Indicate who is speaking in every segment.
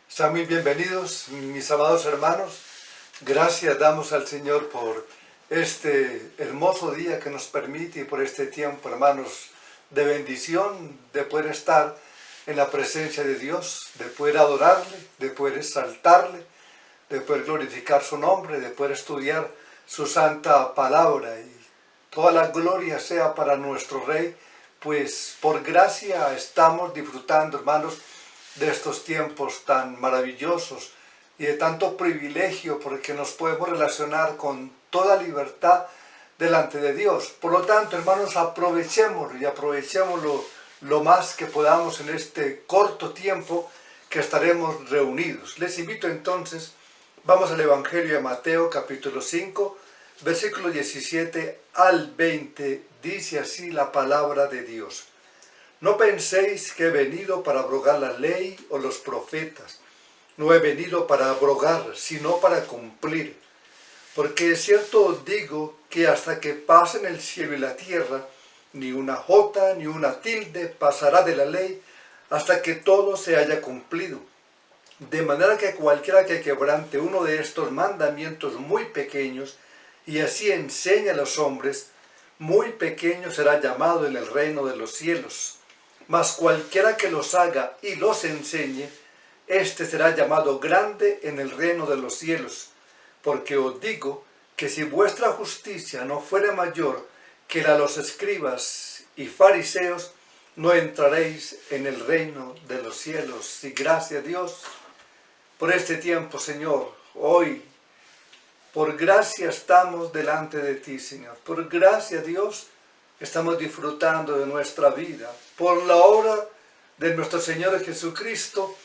Speaker 1: Sean muy bienvenidos, mis amados hermanos. Gracias damos al Señor por este hermoso día que nos permite y por este tiempo, hermanos, de bendición, de poder estar en la presencia de Dios, de poder adorarle, de poder exaltarle, de poder glorificar su nombre, de poder estudiar su santa palabra. Y toda la gloria sea para nuestro Rey, pues por gracia estamos disfrutando, hermanos, de estos tiempos tan maravillosos y de tanto privilegio, porque nos podemos relacionar con toda libertad delante de Dios. Por lo tanto, hermanos, aprovechémoslo y aprovechémoslo lo más que podamos en este corto tiempo que estaremos reunidos. Les invito entonces, vamos al Evangelio de Mateo, capítulo 5, versículo 17 al 20, dice así la palabra de Dios. No penséis que he venido para abrogar la ley o los profetas. No he venido para abrogar, sino para cumplir. Porque es cierto os digo que hasta que pasen el cielo y la tierra, ni una jota ni una tilde pasará de la ley hasta que todo se haya cumplido. De manera que cualquiera que quebrante uno de estos mandamientos muy pequeños y así enseñe a los hombres, muy pequeño será llamado en el reino de los cielos. Mas cualquiera que los haga y los enseñe, éste será llamado grande en el reino de los cielos. Porque os digo que si vuestra justicia no fuera mayor que la de los escribas y fariseos, no entraréis en el reino de los cielos. Y gracias a Dios por este tiempo, Señor. Hoy, por gracia estamos delante de ti, Señor. Por gracia, Dios, estamos disfrutando de nuestra vida. Por la obra de nuestro Señor Jesucristo,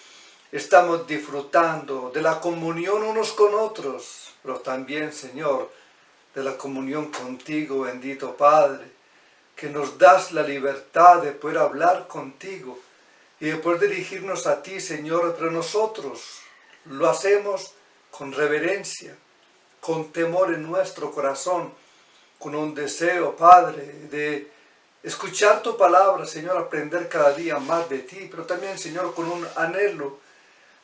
Speaker 1: estamos disfrutando de la comunión unos con otros, pero también, Señor, de la comunión contigo, bendito Padre, que nos das la libertad de poder hablar contigo y de poder dirigirnos a ti, Señor, pero nosotros lo hacemos con reverencia, con temor en nuestro corazón, con un deseo, Padre, de escuchar tu palabra, Señor, aprender cada día más de ti, pero también, Señor, con un anhelo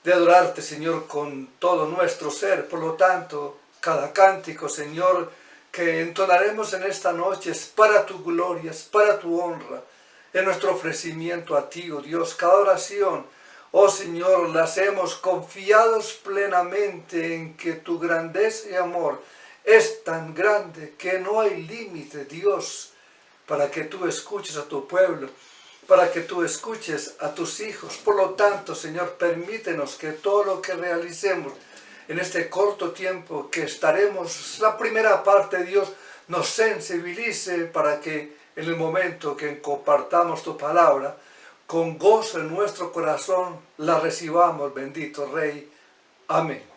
Speaker 1: de adorarte, Señor, con todo nuestro ser. Por lo tanto, cada cántico, Señor, que entonaremos en esta noche es para tu gloria, es para tu honra, es nuestro ofrecimiento a ti, oh Dios. Cada oración, oh Señor, la hacemos confiados plenamente en que tu grandeza y amor es tan grande que no hay límite, Dios, para que tú escuches a tu pueblo, para que tú escuches a tus hijos. Por lo tanto, Señor, permítenos que todo lo que realicemos en este corto tiempo que estaremos, la primera parte, Dios, nos sensibilice para que en el momento que compartamos tu palabra, con gozo en nuestro corazón, la recibamos, bendito Rey. Amén.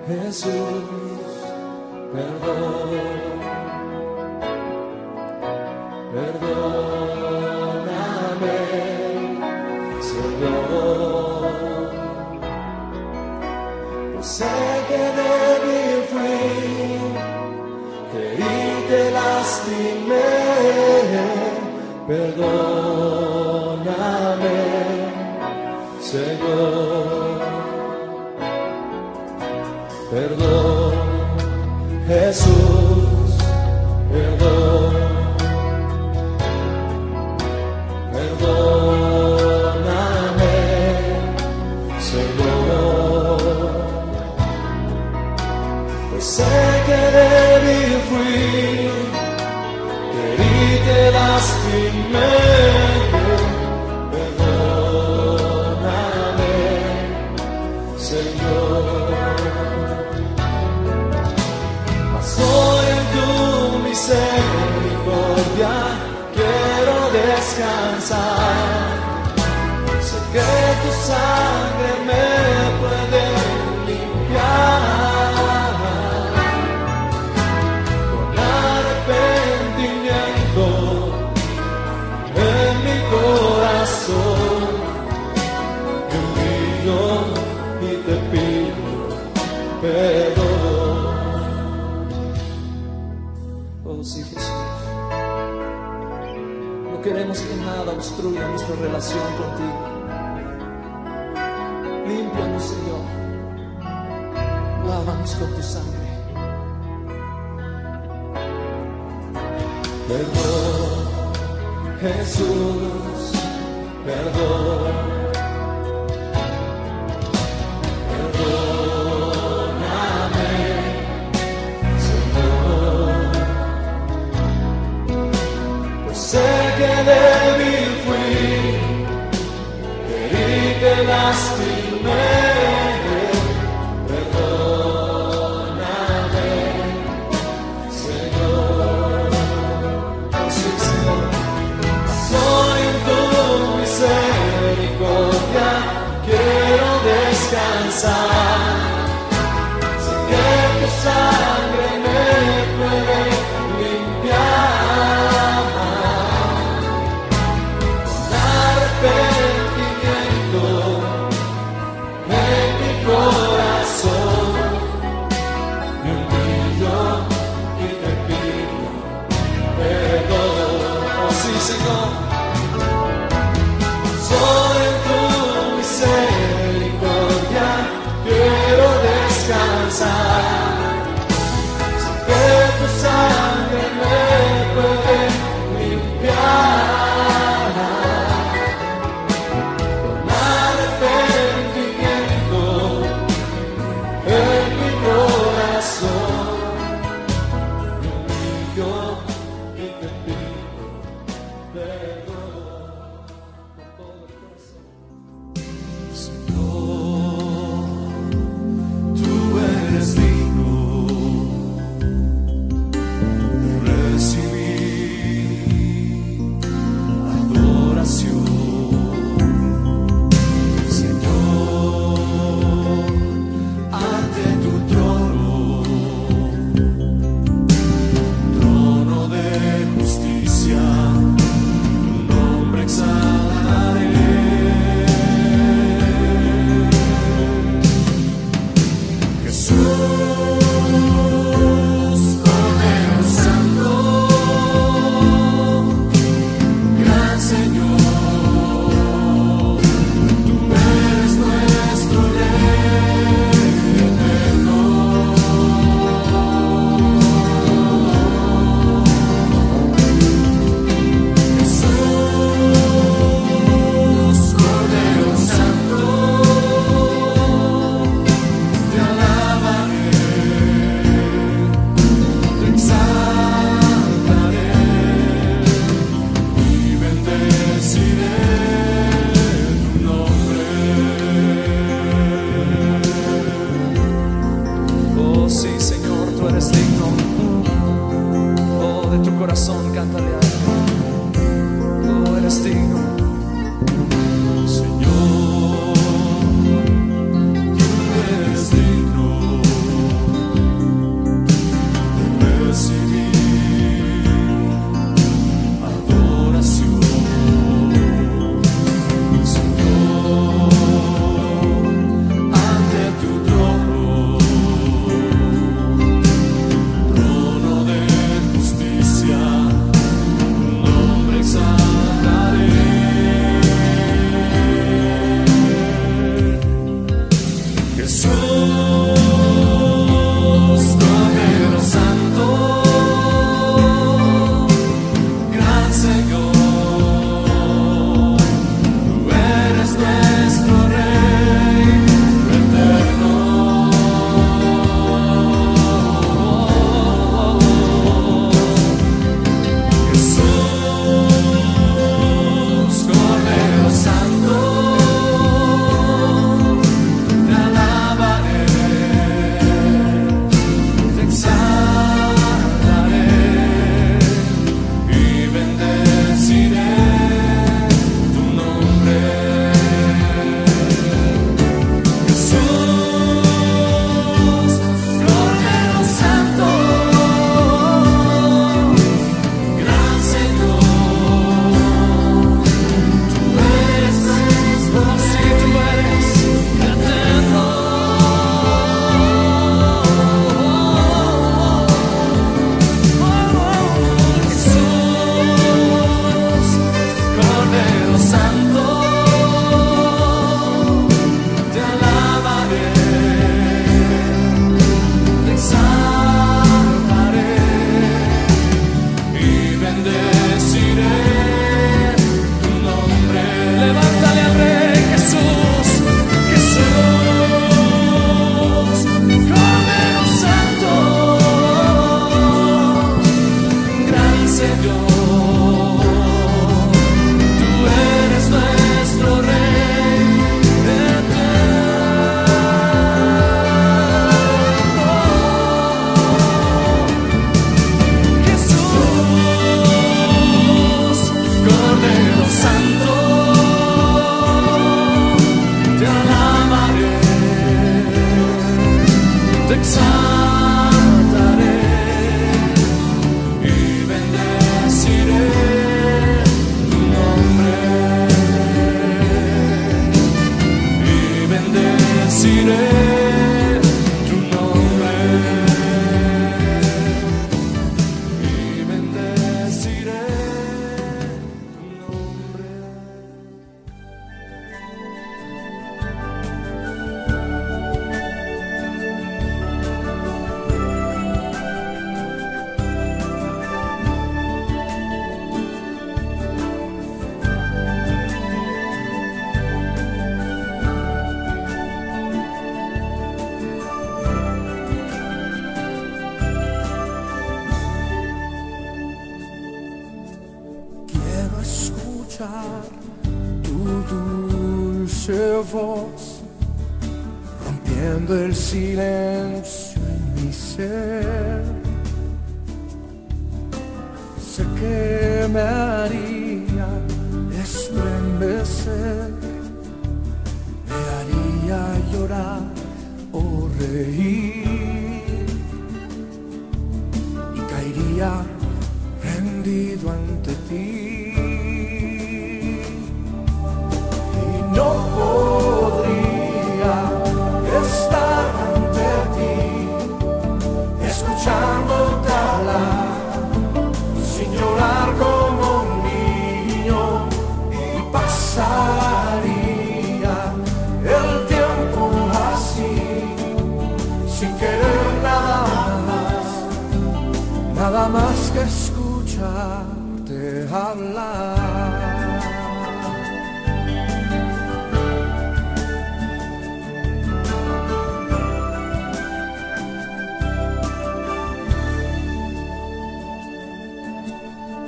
Speaker 2: Jesús, perdón, perdóname, Señor. Yo sé que débil fui, que y te lastimé, perdóname, Señor. Perdón, Jesús, perdón, perdóname, Señor. Pues sé que débil fui, que y te lastimé, perdóname, Señor. Soy en tu misericordia, quiero descansar. que tu sangre me puede limpiar. Con arrepentimiento en mi corazón, me humillo y te pido perdón. Oh sí, Jesús, no queremos que nada obstruya nuestra relación contigo. Límpianos, Señor, lávanos con tu sangre. Perdón, Jesús, perdón. Perdóname, Señor, pues sé que débil fui, herí, te lastimé. Perdóname, Señor. Oh sí, Señor. Soy en tu misericordia, quiero descansar. Sé que tu sangre me puede limpiar. Con arrepentimiento en mi corazón, me humillo y te pido perdón. Oh sí, Señor. Soy en tu misericordia, quiero descansar. Sé que tu sangre me puede limpiar. Con arrepentimiento en mi corazón, me humillo y te pido perdón con todo el corazón. Señor, tú eres digno de recibir adoración. Señor, ante tu trono, trono de justicia, tu nombre exaltaré. Jesús, Cordero Santo, gran Señor, tú eres nuestro Rey eterno. Jesús, Cordero Santo, te alabaré, te exaltaré y bendeciré tu nombre. Oh sí, Señor, tú eres digno. Oh, de tu corazón cántale a Él. Oh, eres digno. Señor, tú eres digno de recibir adoración. Señor, ante tu trono, trono de justicia, tu nombre exaltaré.
Speaker 3: escuchar tu dulce voz, rompiendo el silencio en mi ser. Sé que me haría estremecer, me haría llorar o reír, y caería rendido ante ti. Y no podría estar ante ti, escuchándote hablar, sin llorar como un niño, y pasaría el tiempo así, sin querer nada más que escucharte hablar.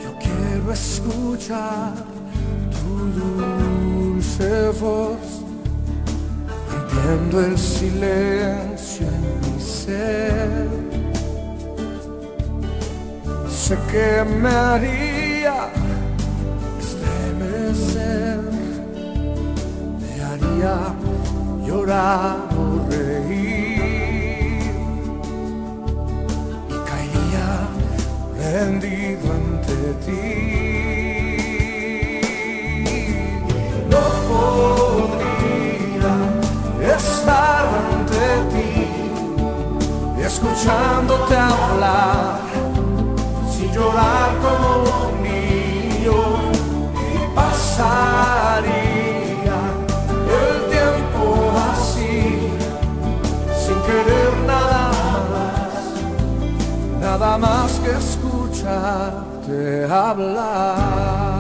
Speaker 3: Yo quiero escuchar tu dulce voz, rompiendo el silencio en mi ser. Sé que me haría estremecer, me haría llorar o reír, y caería rendido ante ti. No podría estar ante ti, escuchándote hablar, llorar como un niño, y pasaría el tiempo así, sin querer nada más que escucharte hablar.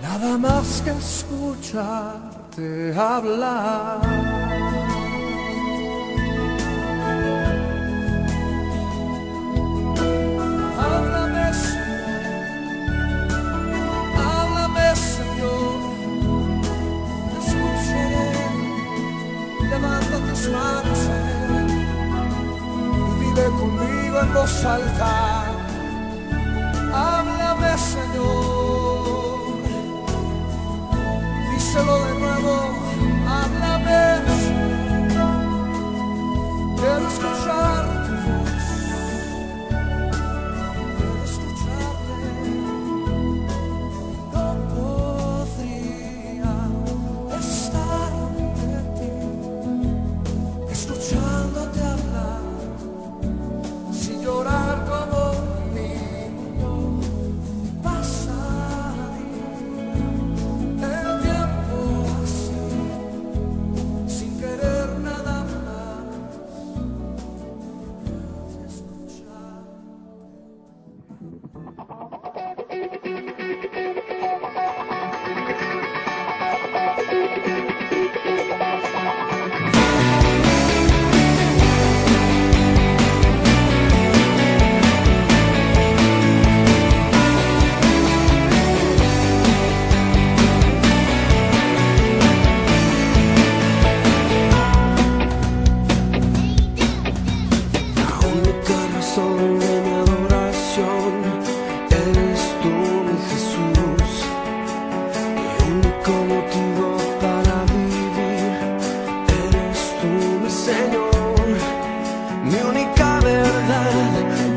Speaker 3: Nada más que escucharte hablar. Háblame, Señor, te escucharé. Levanta tus manos a Él y dile conmigo en voz alta. Háblame, Señor, díselo de nuevo. Háblame, quiero escuchar tu voz, quiero escucharte. No podría estar ante ti, escuchándote hablar, sin llorar como un niño. Pasaría el tiempo Mi única verdad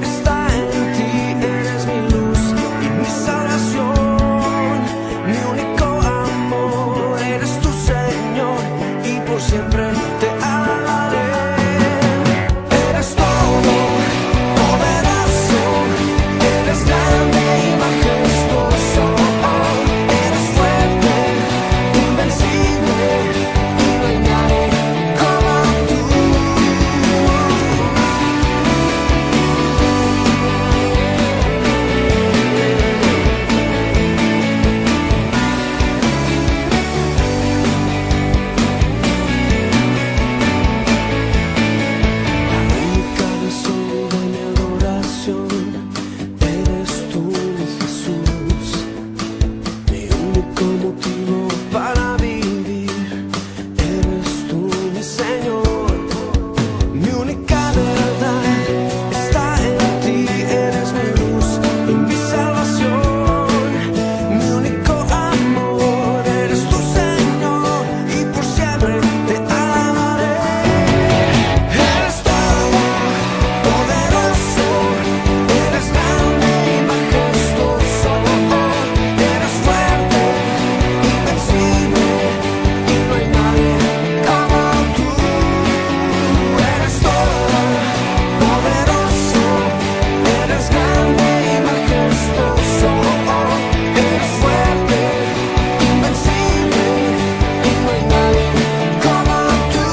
Speaker 3: está en ti, eres mi luz y mi salvación. Mi único amor eres tu Señor y por siempre te alabaré. Eres todo poderoso, eres grande y majestuoso, eres fuerte, invencible y no hay nadie como tú. La única razón de mi adoración eres tú, Jesús. Mi único motivo para vivir eres tú, mi Señor. Mi única verdad está en ti, eres mi luz y mi salvación. Mi único amor eres tu Señor y por siempre te alabaré. Eres todo poderoso, eres grande y majestuoso, eres fuerte, invencible y no hay nadie como tú. Eres todo poderoso, eres grande y majestuoso, eres fuerte, invencible y no hay nadie como tú.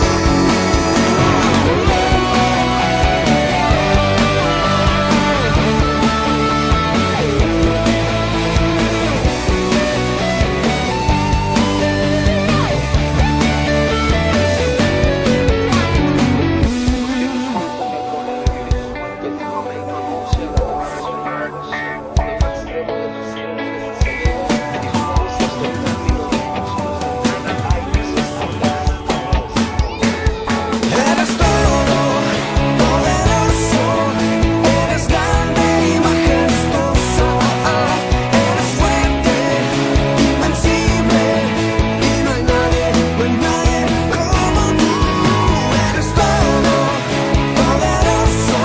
Speaker 3: Eres todo poderoso, eres grande y majestuoso, eres fuerte, invencible y no hay nadie como tú. Eres todo poderoso,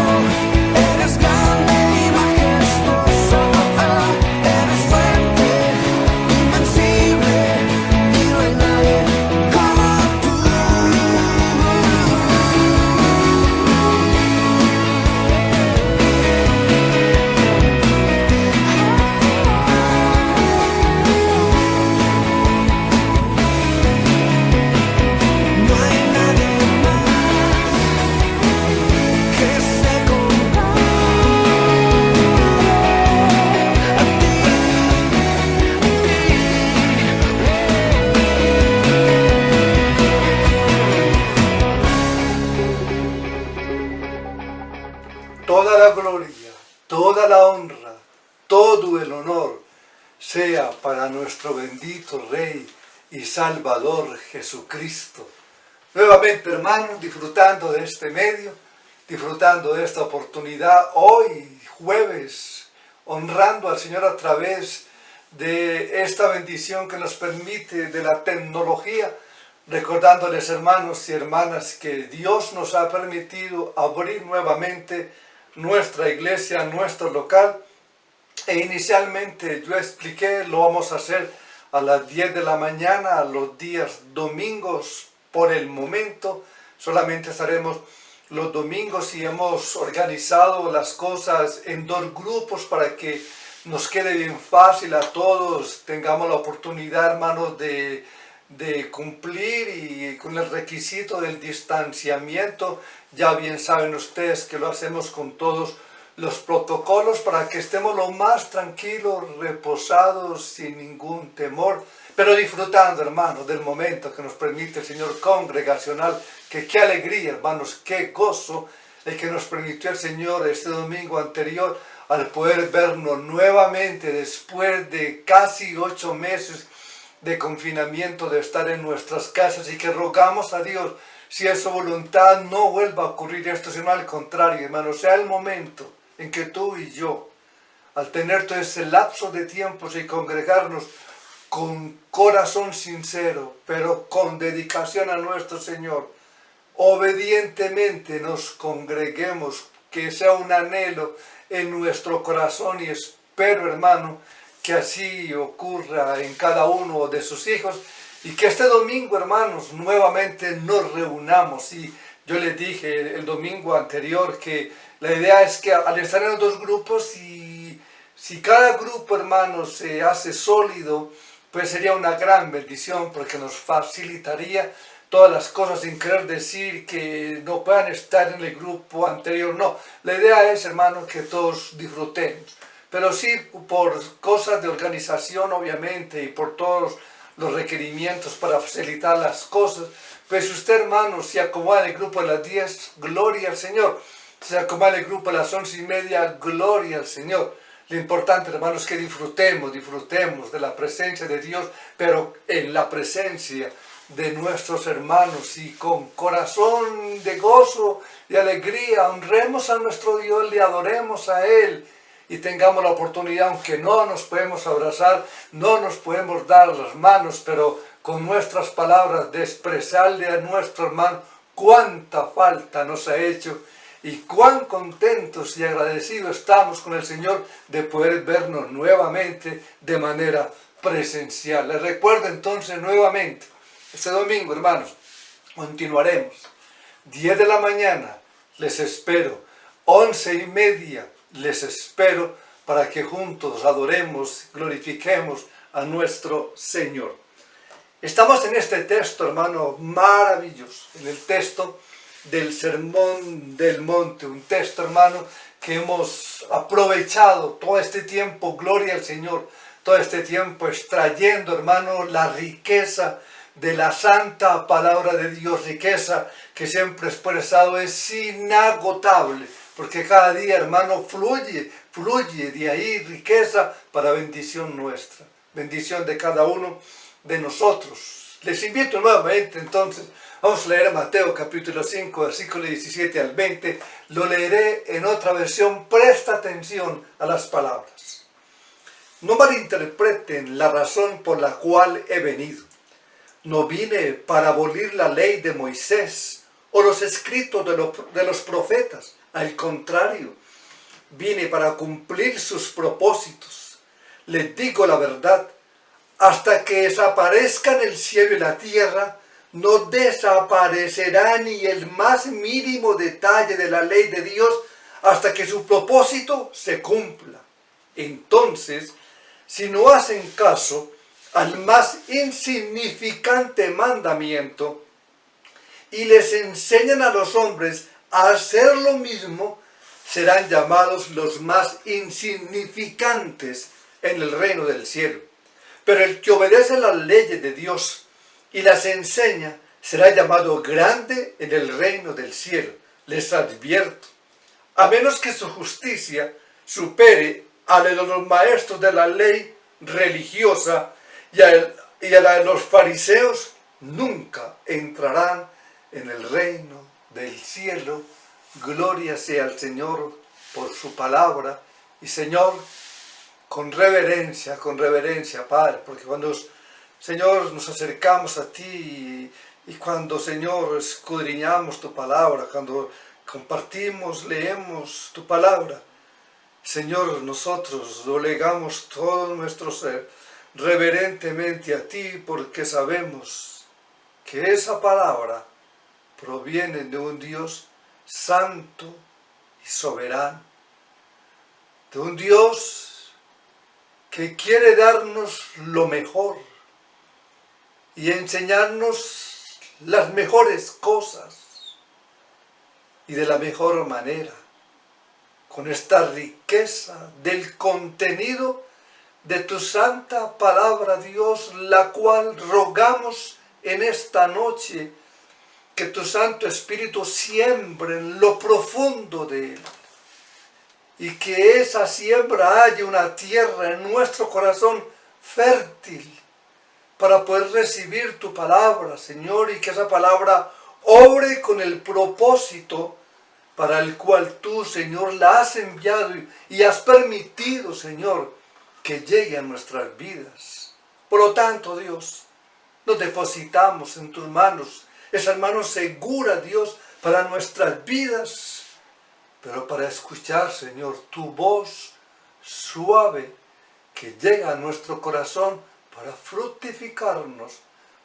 Speaker 3: eres grande y majestuoso, eres fuerte, invencible y no hay nadie como tú. No hay nadie más que se compare a
Speaker 1: Toda la gloria, toda la honra, todo el honor sea para nuestro bendito Rey y Salvador Jesucristo. Nuevamente, hermanos, disfrutando de este medio, disfrutando de esta oportunidad, hoy jueves, honrando al Señor a través de esta bendición que nos permite de la tecnología, recordándoles, hermanos y hermanas, que Dios nos ha permitido abrir nuevamente nuestra iglesia, nuestro local, e inicialmente yo expliqué, lo vamos a hacer a las 10 de la mañana, los días domingos. Por el momento solamente estaremos los domingos y hemos organizado las cosas en 2 grupos para que nos quede bien fácil a todos, tengamos la oportunidad, hermanos, de cumplir y con el requisito del distanciamiento. Ya bien saben ustedes que lo hacemos con todos los protocolos para que estemos lo más tranquilos, reposados, sin ningún temor, pero disfrutando, hermanos, del momento que nos permite el Señor congregacional. Que qué alegría, hermanos, qué gozo el que nos permitió el Señor este domingo anterior, al poder vernos nuevamente después de casi 8 meses de confinamiento, de estar en nuestras casas, y que rogamos a Dios, si es su voluntad, no vuelva a ocurrir esto, sino al contrario, hermano, sea el momento en que tú y yo, al tener todo ese lapso de tiempos y congregarnos con corazón sincero, pero con dedicación a nuestro Señor, obedientemente nos congreguemos, que sea un anhelo en nuestro corazón, y espero, hermano, que así ocurra en cada uno de sus hijos, y que este domingo, hermanos, nuevamente nos reunamos. Y yo les dije el domingo anterior que la idea es que al estar en los dos grupos, y si cada grupo, hermanos, se hace sólido, pues sería una gran bendición, porque nos facilitaría todas las cosas, sin querer decir que no puedan estar en el grupo anterior. No, la idea es, hermano, que todos disfrutemos. Pero sí, por cosas de organización, obviamente, y por todos los requerimientos para facilitar las cosas, pues usted, hermano, se acomoda en el grupo a las 10, gloria al Señor. Se acomoda en el grupo a las 11:30, gloria al Señor. Lo importante, hermanos, es que disfrutemos de la presencia de Dios, pero en la presencia de nuestros hermanos, y con corazón de gozo y alegría honremos a nuestro Dios, le adoremos a Él, y tengamos la oportunidad, aunque no nos podemos abrazar, no nos podemos dar las manos, pero con nuestras palabras de expresarle a nuestro hermano cuánta falta nos ha hecho, y cuán contentos y agradecidos estamos con el Señor de poder vernos nuevamente de manera presencial. Les recuerdo entonces nuevamente, este domingo, hermanos, continuaremos. 10 de la mañana, les espero. 11:30, les espero, para que juntos adoremos, glorifiquemos a nuestro Señor. Estamos en este texto, hermano, maravilloso, en el texto del Sermón del Monte, un texto, hermano, que hemos aprovechado todo este tiempo, gloria al Señor, todo este tiempo extrayendo, hermano, la riqueza de la santa palabra de Dios, riqueza que siempre he expresado es inagotable, porque cada día, hermano, fluye de ahí riqueza para bendición nuestra, bendición de cada uno de nosotros. Les invito nuevamente, entonces, vamos a leer Mateo capítulo 5, versículo 17 al 20. Lo leeré en otra versión. Presta atención a las palabras. No malinterpreten la razón por la cual he venido. No vine para abolir la ley de Moisés o los escritos de los profetas. Al contrario, vine para cumplir sus propósitos. Les digo la verdad, hasta que desaparezcan el cielo y la tierra, no desaparecerá ni el más mínimo detalle de la ley de Dios hasta que su propósito se cumpla. Entonces, si no hacen caso al más insignificante mandamiento y les enseñan a los hombres a hacer lo mismo, serán llamados los más insignificantes en el reino del cielo. Pero el que obedece las leyes de Dios y las enseña será llamado grande en el reino del cielo. Les advierto, a menos que su justicia supere a la de los maestros de la ley religiosa y a la de los fariseos, nunca entrarán en el reino del cielo. Gloria sea al Señor por su palabra. Y Señor, con reverencia, Padre, porque cuando, Señor, nos acercamos a ti y cuando, Señor, escudriñamos tu palabra, cuando compartimos, leemos tu palabra, Señor, nosotros doblegamos todo nuestro ser reverentemente a ti, porque sabemos que esa palabra proviene de un Dios santo y soberano, de un Dios que quiere darnos lo mejor y enseñarnos las mejores cosas y de la mejor manera, con esta riqueza del contenido de tu santa palabra, Dios, la cual rogamos en esta noche que tu Santo Espíritu siembre en lo profundo de él, y que esa siembra haya una tierra en nuestro corazón fértil para poder recibir tu palabra, Señor, y que esa palabra obre con el propósito para el cual tú, Señor, la has enviado y has permitido, Señor, que llegue a nuestras vidas. Por lo tanto, Dios, nos depositamos en tus manos es, hermano, segura, Dios, para nuestras vidas. Pero para escuchar, Señor, tu voz suave que llega a nuestro corazón para fructificarnos,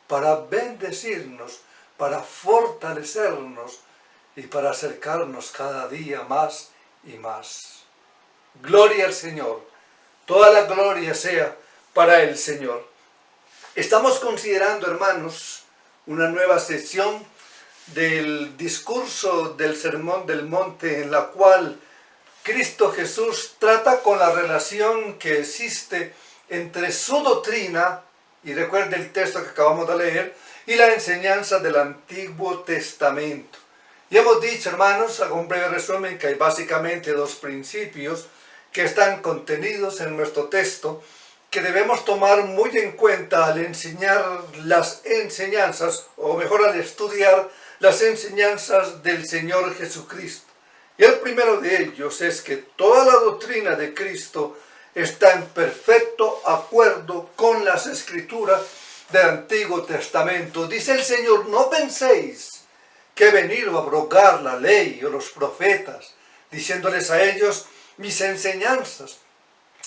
Speaker 1: para bendecirnos, para fortalecernos y para acercarnos cada día más y más. Gloria al Señor. Toda la gloria sea para el Señor. Estamos considerando, hermanos, una nueva sesión del discurso del Sermón del Monte, en la cual Cristo Jesús trata con la relación que existe entre su doctrina, y recuerde el texto que acabamos de leer, y la enseñanza del Antiguo Testamento. Y hemos dicho, hermanos, hago un breve resumen, que hay básicamente dos principios que están contenidos en nuestro texto, que debemos tomar muy en cuenta al enseñar las enseñanzas, o mejor al estudiar las enseñanzas del Señor Jesucristo. Y el primero de ellos es que toda la doctrina de Cristo está en perfecto acuerdo con las Escrituras del Antiguo Testamento. Dice el Señor: no penséis que he venido a abrogar la ley o los profetas, diciéndoles a ellos: mis enseñanzas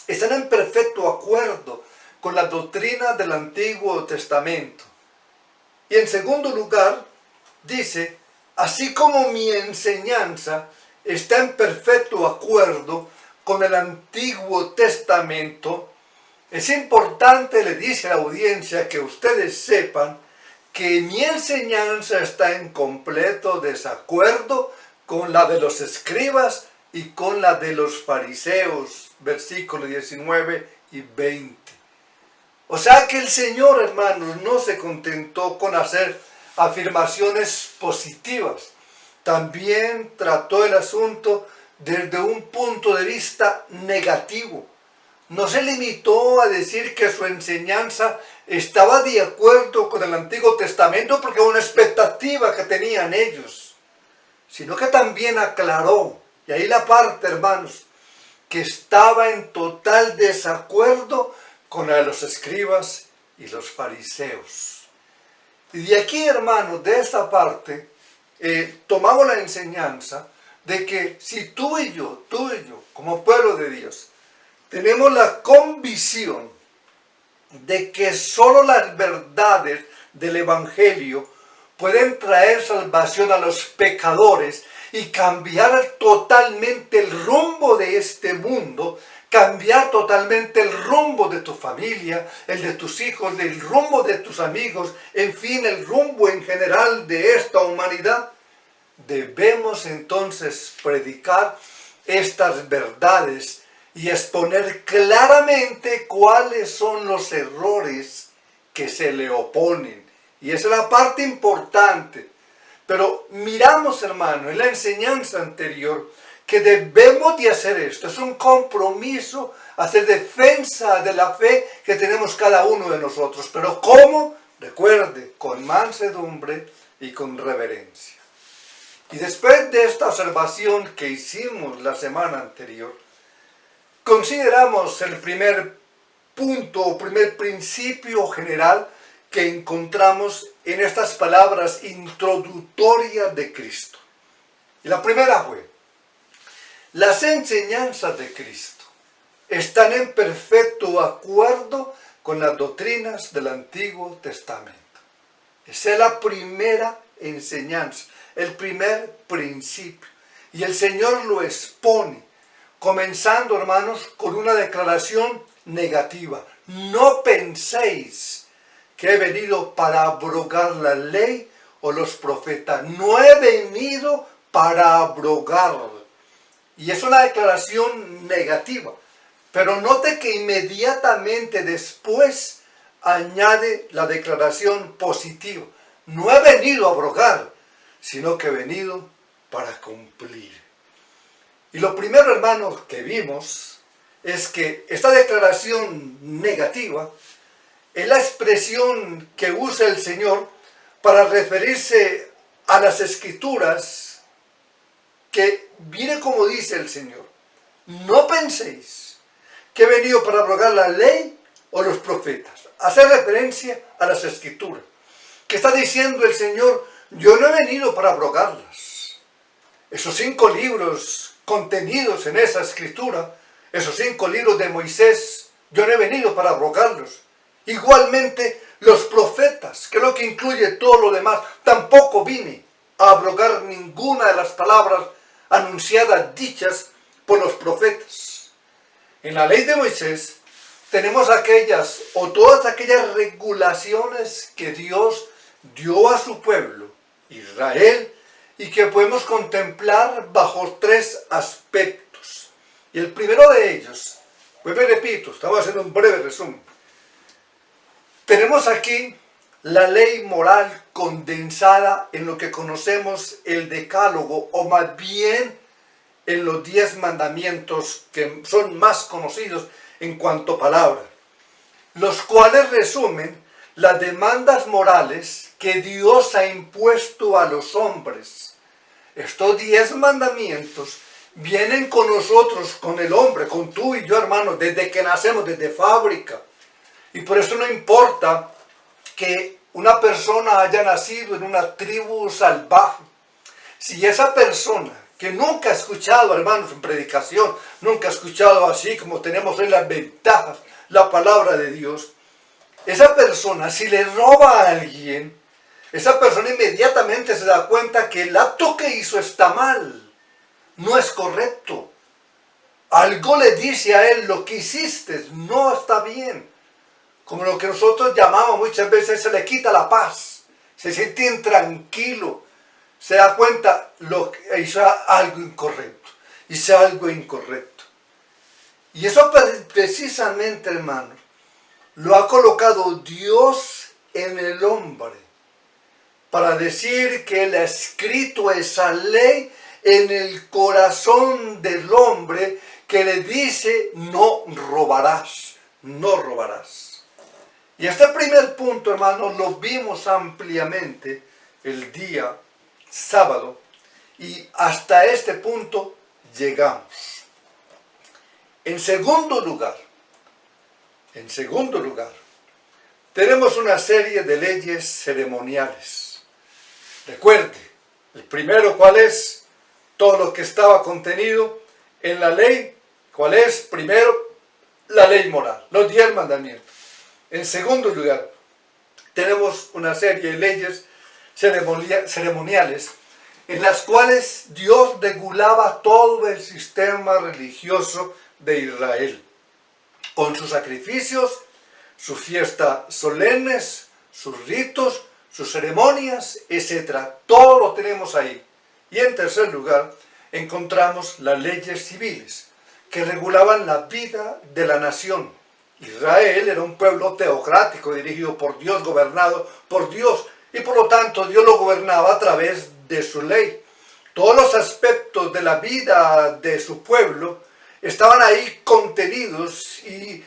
Speaker 1: están en perfecto acuerdo con la doctrina del Antiguo Testamento. Y en segundo lugar, dice: así como mi enseñanza está en perfecto acuerdo con el Antiguo Testamento, es importante, le dice a la audiencia, que ustedes sepan que mi enseñanza está en completo desacuerdo con la de los escribas y con la de los fariseos, versículos 19 y 20. O sea que el Señor, hermanos, no se contentó con hacer afirmaciones positivas. También trató el asunto desde un punto de vista negativo. No se limitó a decir que su enseñanza estaba de acuerdo con el Antiguo Testamento porque era una expectativa que tenían ellos, sino que también aclaró, y ahí la parte, hermanos, que estaba en total desacuerdo con la de los escribas y los fariseos. Y de aquí, hermanos, de esta parte, tomamos la enseñanza de que si tú y yo, como pueblo de Dios, tenemos la convicción de que solo las verdades del Evangelio pueden traer salvación a los pecadores y cambiar totalmente el rumbo de este mundo, cambiar totalmente el rumbo de tu familia, el de tus hijos, el rumbo de tus amigos, en fin, el rumbo en general de esta humanidad. Debemos entonces predicar estas verdades y exponer claramente cuáles son los errores que se le oponen. Y esa es la parte importante. Pero miramos, hermano, en la enseñanza anterior, que debemos de hacer esto. Es un compromiso, hacer defensa de la fe que tenemos cada uno de nosotros. Pero ¿cómo? Recuerde, con mansedumbre y con reverencia. Y después de esta observación que hicimos la semana anterior, consideramos el primer punto o primer principio general que encontramos en estas palabras introductorias de Cristo. Y la primera fue: las enseñanzas de Cristo están en perfecto acuerdo con las doctrinas del Antiguo Testamento. Esa es la primera enseñanza, el primer principio. Y el Señor lo expone, comenzando, hermanos, con una declaración negativa. No penséis que he venido para abrogar la ley o los profetas. No he venido para abrogar. Y es una declaración negativa. Pero note que inmediatamente después añade la declaración positiva. No he venido a abrogar, sino que he venido para cumplir. Y lo primero, hermanos, que vimos es que esta declaración negativa es la expresión que usa el Señor para referirse a las Escrituras, que viene como dice el Señor: no penséis que he venido para abrogar la ley o los profetas. Hace referencia a las Escrituras. ¿Qué está diciendo el Señor? Yo no he venido para abrogarlas. Esos 5 libros contenidos en esa escritura, esos 5 libros de Moisés, yo no he venido para abrogarlos. Igualmente los profetas, que es lo que incluye todo lo demás, tampoco vine a abrogar ninguna de las palabras anunciadas, dichas por los profetas. En la ley de Moisés tenemos aquellas o todas aquellas regulaciones que Dios dio a su pueblo, Israel, y que podemos contemplar bajo 3 aspectos. Y el primero de ellos, pues me repito, estamos haciendo un breve resumen. Tenemos aquí la ley moral condensada en lo que conocemos el decálogo, o más bien en los 10 mandamientos que son más conocidos en cuanto a palabra, los cuales resumen las demandas morales que Dios ha impuesto a los hombres. Estos 10 mandamientos vienen con nosotros, con el hombre, con tú y yo, hermanos, desde que nacemos, desde fábrica. Y por eso no importa que una persona haya nacido en una tribu salvaje. Si esa persona que nunca ha escuchado, hermanos, en predicación, nunca ha escuchado así como tenemos en las ventajas la palabra de Dios, esa persona, si le roba a alguien, esa persona inmediatamente se da cuenta que el acto que hizo está mal, no es correcto. Algo le dice a él, lo que hiciste no está bien. Como lo que nosotros llamamos muchas veces, se le quita la paz, se siente intranquilo, se da cuenta lo que hizo algo incorrecto, hizo algo incorrecto. Y eso precisamente, hermanos, lo ha colocado Dios en el hombre, para decir que Él ha escrito esa ley en el corazón del hombre, que le dice, no robarás, no robarás. Y este primer punto, hermanos, lo vimos ampliamente el día sábado, y hasta este punto llegamos. En segundo lugar, tenemos una serie de leyes ceremoniales. Recuerde, el primero, ¿cuál es? Todo lo que estaba contenido en la ley. ¿Cuál es? Primero, la ley moral, los 10 mandamientos. En segundo lugar, tenemos una serie de leyes ceremoniales en las cuales Dios regulaba todo el sistema religioso de Israel, con sus sacrificios, sus fiestas solemnes, sus ritos, sus ceremonias, etc. Todo lo tenemos ahí. Y en tercer lugar, encontramos las leyes civiles, que regulaban la vida de la nación. Israel era un pueblo teocrático, dirigido por Dios, gobernado por Dios, y por lo tanto Dios lo gobernaba a través de su ley. Todos los aspectos de la vida de su pueblo estaban ahí contenidos, y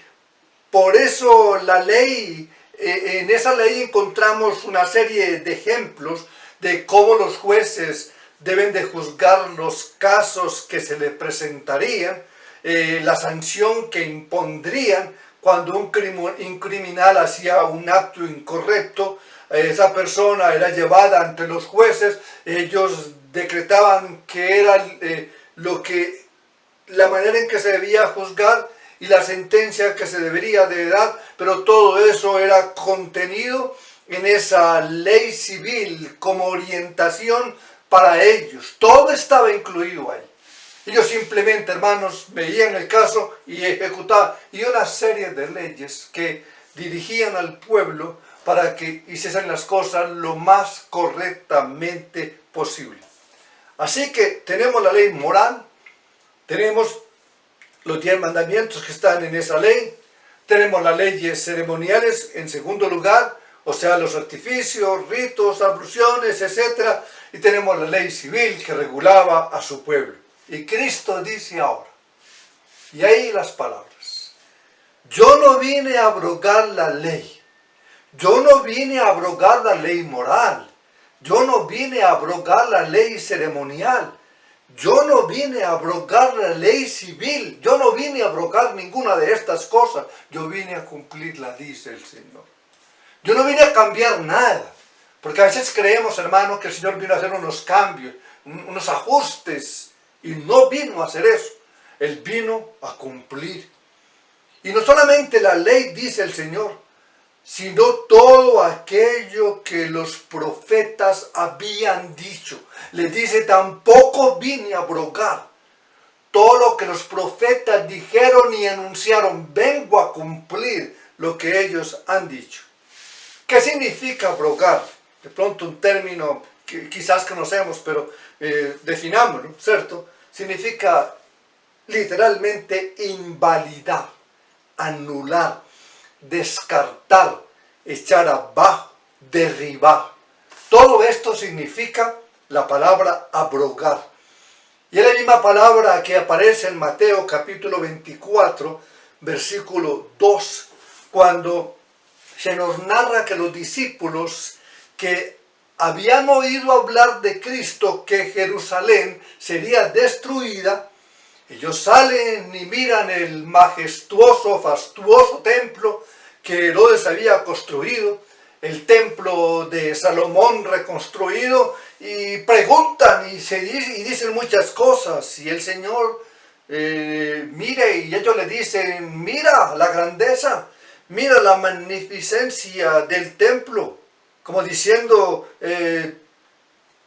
Speaker 1: por eso la ley, en esa ley encontramos una serie de ejemplos de cómo los jueces deben de juzgar los casos que se les presentarían, la sanción que impondrían cuando un criminal hacía un acto incorrecto. Esa persona era llevada ante los jueces, ellos decretaban que era la manera en que se debía juzgar y la sentencia que se debería de dar, pero todo eso era contenido en esa ley civil como orientación para ellos. Todo estaba incluido ahí. Ellos simplemente, hermanos, veían el caso y ejecutaban, y una serie de leyes que dirigían al pueblo para que hiciesen las cosas lo más correctamente posible. Así que tenemos la ley moral, tenemos los 10 mandamientos que están en esa ley, tenemos las leyes ceremoniales en segundo lugar, o sea, los sacrificios, ritos, abluciones, etc. Y tenemos la ley civil que regulaba a su pueblo. Y Cristo dice ahora, y ahí las palabras, yo no vine a abrogar la ley, yo no vine a abrogar la ley moral, yo no vine a abrogar la ley ceremonial, yo no vine a abrogar la ley civil, yo no vine a abrogar ninguna de estas cosas, yo vine a cumplirla, dice el Señor. Yo no vine a cambiar nada, Porque a veces creemos, hermano, que el Señor vino a hacer unos cambios, unos ajustes, y no vino a hacer eso. Él vino a cumplir. Y no solamente la ley, dice el Señor, sino todo aquello que los profetas habían dicho. Le dice, tampoco vine a abrogar todo lo que los profetas dijeron y anunciaron. Vengo a cumplir lo que ellos han dicho. ¿Qué significa abrogar? De pronto un término que quizás conocemos, pero definámoslo, ¿cierto? Significa literalmente invalidar, anular, descartar, echar abajo, derribar. Todo esto significa la palabra abrogar. Y es la misma palabra que aparece en Mateo capítulo 24, versículo 2, cuando se nos narra que los discípulos que habían oído hablar de Cristo, que Jerusalén sería destruida, ellos salen y miran el majestuoso, fastuoso templo que Herodes había construido, el templo de Salomón reconstruido, y preguntan y dicen muchas cosas. Y el Señor mire, y ellos le dicen, mira la grandeza, mira la magnificencia del templo, como diciendo,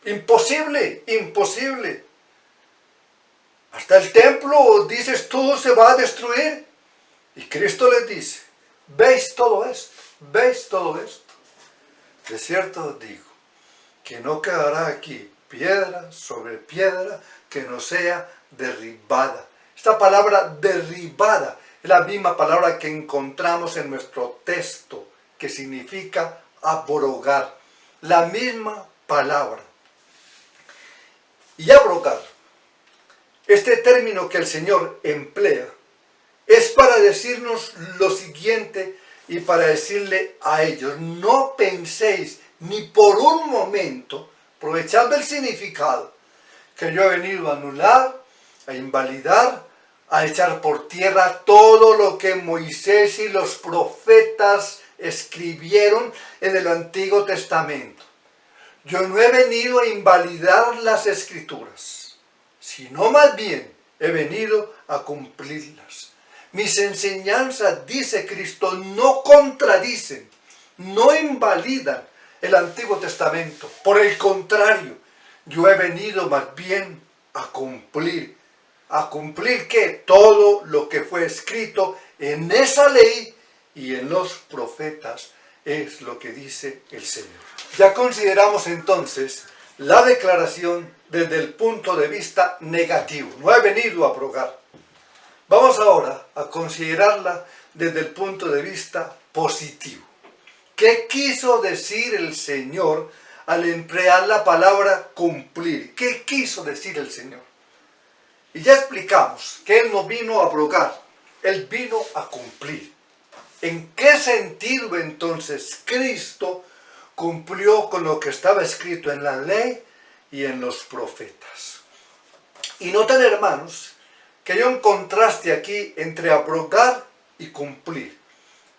Speaker 1: imposible, imposible. Hasta el templo, dices tú, se va a destruir. Y Cristo les dice, ¿veis todo esto? ¿Veis todo esto? De cierto os digo, que no quedará aquí piedra sobre piedra que no sea derribada. Esta palabra derribada es la misma palabra que encontramos en nuestro texto, que significa abrogar. La misma palabra. Y abrogar, este término que el Señor emplea, es para decirnos lo siguiente y para decirle a ellos, no penséis ni por un momento, aprovechando el significado, que yo he venido a anular, a invalidar, a echar por tierra todo lo que Moisés y los profetas escribieron en el Antiguo Testamento. Yo no he venido a invalidar las Escrituras, sino más bien he venido a cumplirlas. Mis enseñanzas, dice Cristo, no contradicen, no invalidan el Antiguo Testamento. Por el contrario, yo he venido más bien a cumplir. ¿A cumplir qué? Todo lo que fue escrito en esa ley y en los profetas, es lo que dice el Señor. Ya consideramos entonces la declaración desde el punto de vista negativo. No he venido a abrogar. Vamos ahora a considerarla desde el punto de vista positivo. ¿Qué quiso decir el Señor al emplear la palabra cumplir? ¿Qué quiso decir el Señor? Y ya explicamos que Él no vino a abrogar, Él vino a cumplir. ¿En qué sentido entonces Cristo cumplió con lo que estaba escrito en la ley y en los profetas? Y noten, hermanos, que hay un contraste aquí entre abrogar y cumplir.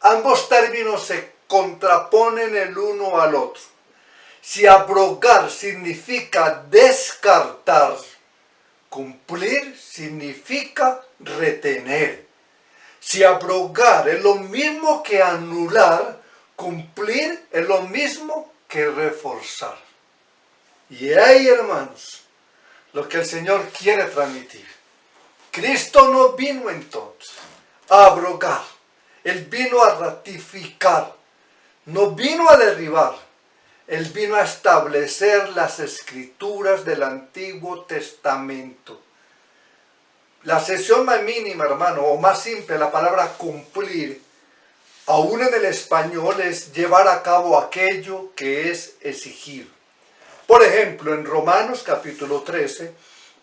Speaker 1: Ambos términos se contraponen el uno al otro. Si abrogar significa descartar, cumplir significa retener. Si abrogar es lo mismo que anular, cumplir es lo mismo que reforzar. Y ahí, hermanos, lo que el Señor quiere transmitir. Cristo no vino entonces a abrogar, Él vino a ratificar, no vino a derribar, Él vino a establecer las escrituras del Antiguo Testamento. La acepción más mínima, hermano, o más simple, la palabra cumplir, aún en el español, es llevar a cabo aquello que es exigido. Por ejemplo, en Romanos capítulo 13,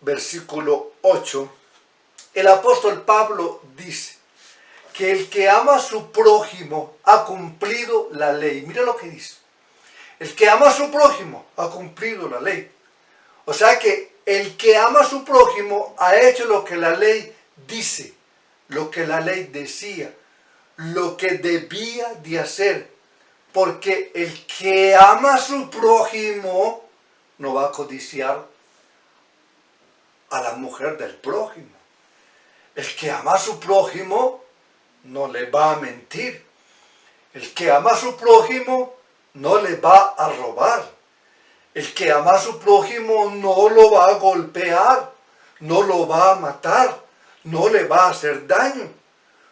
Speaker 1: versículo 8, el apóstol Pablo dice que el que ama a su prójimo ha cumplido la ley. Mira lo que dice. El que ama a su prójimo ha cumplido la ley. O sea que el que ama a su prójimo ha hecho lo que la ley dice, lo que la ley decía, lo que debía de hacer. Porque el que ama a su prójimo no va a codiciar a la mujer del prójimo. El que ama a su prójimo no le va a mentir. El que ama a su prójimo no le va a robar. El que ama a su prójimo no lo va a golpear, no lo va a matar, no le va a hacer daño.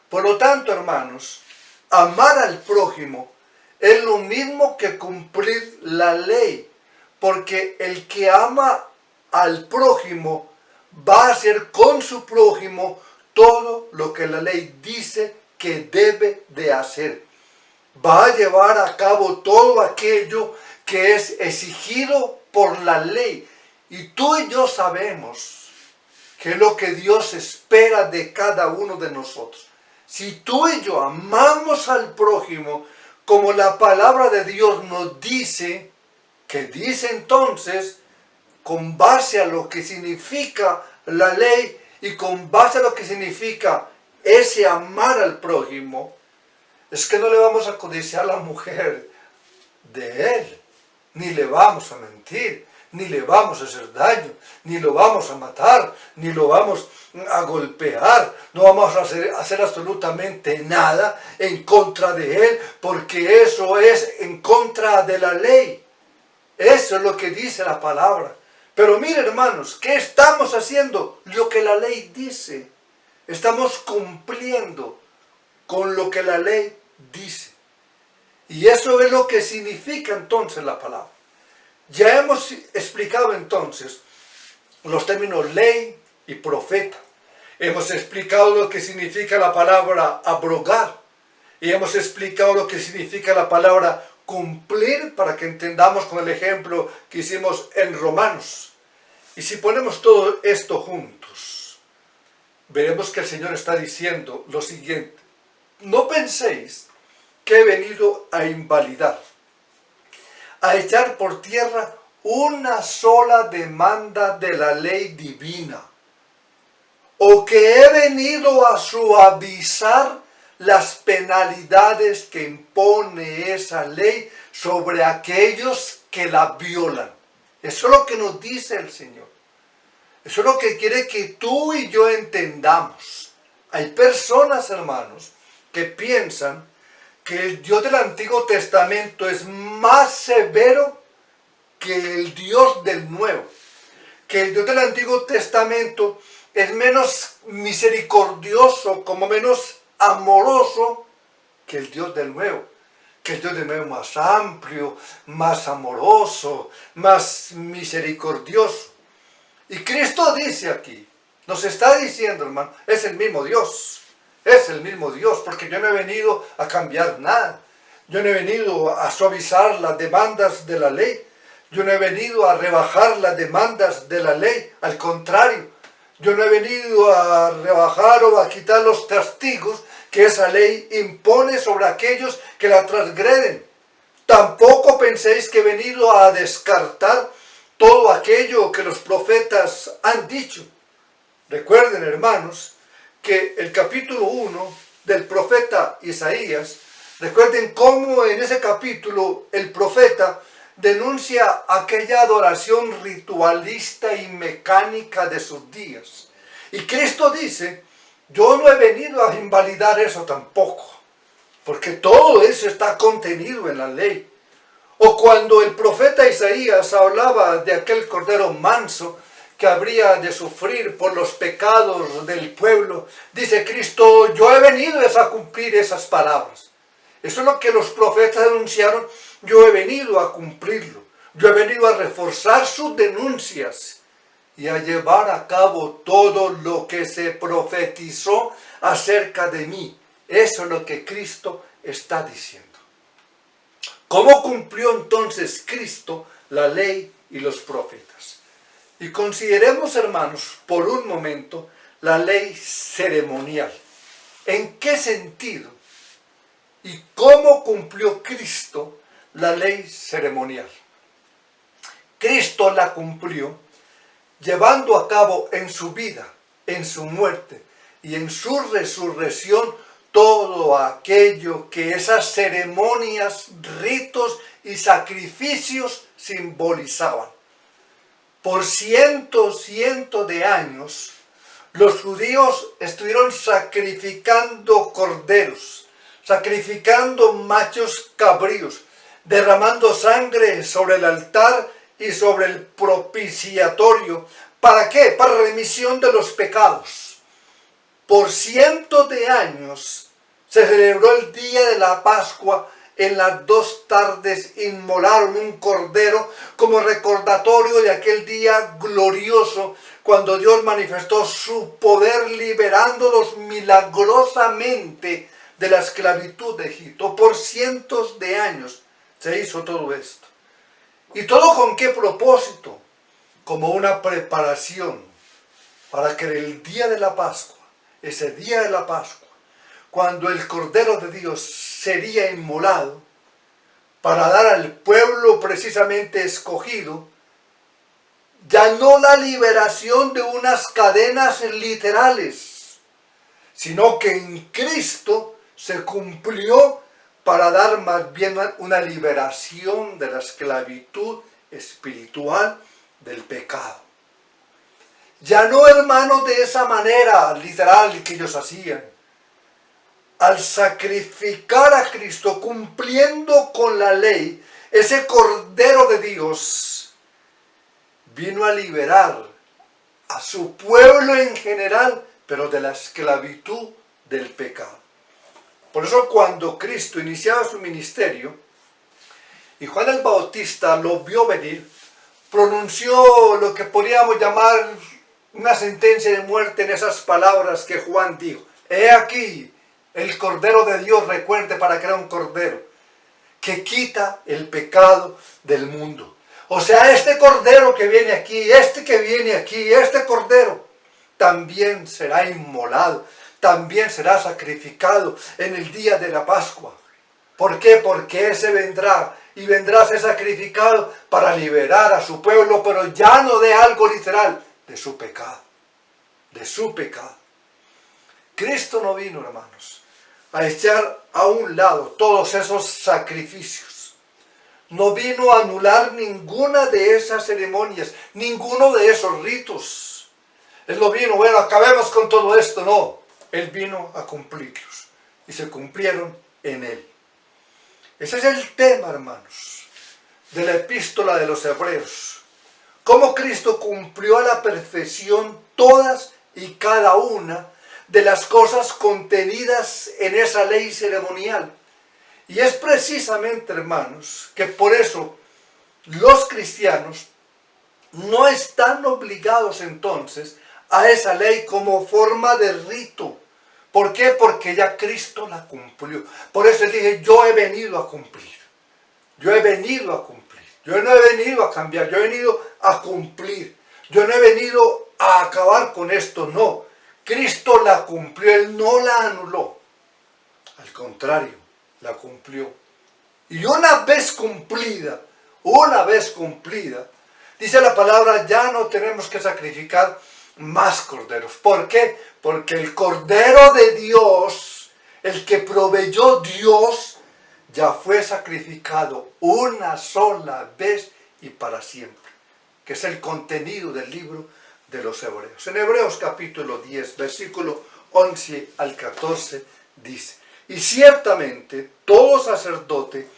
Speaker 1: Por lo tanto, hermanos, amar al prójimo es lo mismo que cumplir la ley, porque el que ama al prójimo va a hacer con su prójimo todo lo que la ley dice que debe de hacer. Va a llevar a cabo todo aquello que es exigido por la ley. Y tú y yo sabemos que es lo que Dios espera de cada uno de nosotros. Si tú y yo amamos al prójimo, como la palabra de Dios nos dice, que dice entonces, con base a lo que significa la ley y con base a lo que significa ese amar al prójimo, es que no le vamos a codiciar a la mujer de él, ni le vamos a mentir, ni le vamos a hacer daño, ni lo vamos a matar, ni lo vamos a golpear, no vamos a hacer absolutamente nada en contra de él, porque eso es en contra de la ley. Eso es lo que dice la palabra. Pero mire, hermanos, ¿qué estamos haciendo? Lo que la ley dice. Estamos cumpliendo con lo que la ley dice. Y eso es lo que significa entonces la palabra. Ya hemos explicado entonces los términos ley y profeta. Hemos explicado lo que significa la palabra abrogar. Y hemos explicado lo que significa la palabra cumplir, para que entendamos con el ejemplo que hicimos en Romanos. Y si ponemos todo esto juntos, veremos que el Señor está diciendo lo siguiente: no penséis que he venido a invalidar, a echar por tierra una sola demanda de la ley divina, o que he venido a suavizar las penalidades que impone esa ley sobre aquellos que la violan. Eso es lo que nos dice el Señor. Eso es lo que quiere que tú y yo entendamos. Hay personas, hermanos, que piensan que el Dios del Antiguo Testamento es más severo que el Dios del Nuevo. Que el Dios del Antiguo Testamento es menos misericordioso, como menos amoroso que el Dios del Nuevo. Que el Dios del Nuevo es más amplio, más amoroso, más misericordioso. Y Cristo dice aquí, nos está diciendo, hermano, es el mismo Dios. Es el mismo Dios, porque yo no he venido a cambiar nada. Yo no he venido a suavizar las demandas de la ley. Yo no he venido a rebajar las demandas de la ley. Al contrario, yo no he venido a rebajar o a quitar los castigos que esa ley impone sobre aquellos que la transgreden. Tampoco penséis que he venido a descartar todo aquello que los profetas han dicho. Recuerden, hermanos, que el capítulo 1 del profeta Isaías, recuerden cómo en ese capítulo el profeta denuncia aquella adoración ritualista y mecánica de sus días. Y Cristo dice: yo no he venido a invalidar eso tampoco, porque todo eso está contenido en la ley. O cuando el profeta Isaías hablaba de aquel cordero manso que habría de sufrir por los pecados del pueblo, dice Cristo: yo he venido a cumplir esas palabras. Eso es lo que los profetas denunciaron. Yo he venido a cumplirlo. Yo he venido a reforzar sus denuncias y a llevar a cabo todo lo que se profetizó acerca de mí. Eso es lo que Cristo está diciendo. ¿Cómo cumplió entonces Cristo la ley y los profetas? Y consideremos, hermanos, por un momento la ley ceremonial. ¿En qué sentido? ¿Y cómo cumplió Cristo la ley ceremonial? Cristo la cumplió llevando a cabo en su vida, en su muerte y en su resurrección todo aquello que esas ceremonias, ritos y sacrificios simbolizaban. Por cientos de años, los judíos estuvieron sacrificando corderos, sacrificando machos cabríos, derramando sangre sobre el altar y sobre el propiciatorio. ¿Para qué? Para remisión de los pecados. Por cientos de años se celebró el día de la Pascua. En las 2 tardes inmolaron un cordero como recordatorio de aquel día glorioso cuando Dios manifestó su poder liberándolos milagrosamente de la esclavitud de Egipto. Por cientos de años se hizo todo esto. ¿Y todo con qué propósito? Como una preparación para que el día de la Pascua, ese día de la Pascua, cuando el Cordero de Dios sería inmolado, para dar al pueblo precisamente escogido, ya no la liberación de unas cadenas literales, sino que en Cristo se cumplió para dar más bien una liberación de la esclavitud espiritual del pecado. Ya no, hermanos, de esa manera literal que ellos hacían. Al sacrificar a Cristo, cumpliendo con la ley, ese Cordero de Dios vino a liberar a su pueblo en general, pero de la esclavitud del pecado. Por eso cuando Cristo iniciaba su ministerio, y Juan el Bautista lo vio venir, pronunció lo que podríamos llamar una sentencia de muerte en esas palabras que Juan dijo. He aquí el Cordero de Dios, recuerde para que era un Cordero, que quita el pecado del mundo. O sea, este Cordero que viene aquí, este Cordero, también será inmolado, también será sacrificado en el día de la Pascua. ¿Por qué? Porque ese vendrá y vendrá a ser sacrificado para liberar a su pueblo, pero ya no de algo literal, de su pecado, de su pecado. Cristo no vino, hermanos, a echar a un lado todos esos sacrificios. No vino a anular ninguna de esas ceremonias, ninguno de esos ritos. Él no vino, bueno, acabemos con todo esto, no. Él vino a cumplirlos y se cumplieron en Él. Ese es el tema, hermanos, de la epístola de los Hebreos. Cómo Cristo cumplió a la perfección todas y cada una de las cosas contenidas en esa ley ceremonial. Y es precisamente, hermanos, que por eso los cristianos no están obligados entonces a esa ley como forma de rito. ¿Por qué? Porque ya Cristo la cumplió. Por eso dije, yo he venido a cumplir. Yo he venido a cumplir. Yo no he venido a cambiar, yo he venido a cumplir. Yo no he venido a acabar con esto, no. Cristo la cumplió, Él no la anuló. Al contrario, la cumplió. Y una vez cumplida, dice la palabra, ya no tenemos que sacrificar más corderos. ¿Por qué? Porque el Cordero de Dios, el que proveyó Dios, ya fue sacrificado una sola vez y para siempre, que es el contenido del libro de los Hebreos. En Hebreos capítulo 10, versículo 11 al 14, dice: y ciertamente todo sacerdote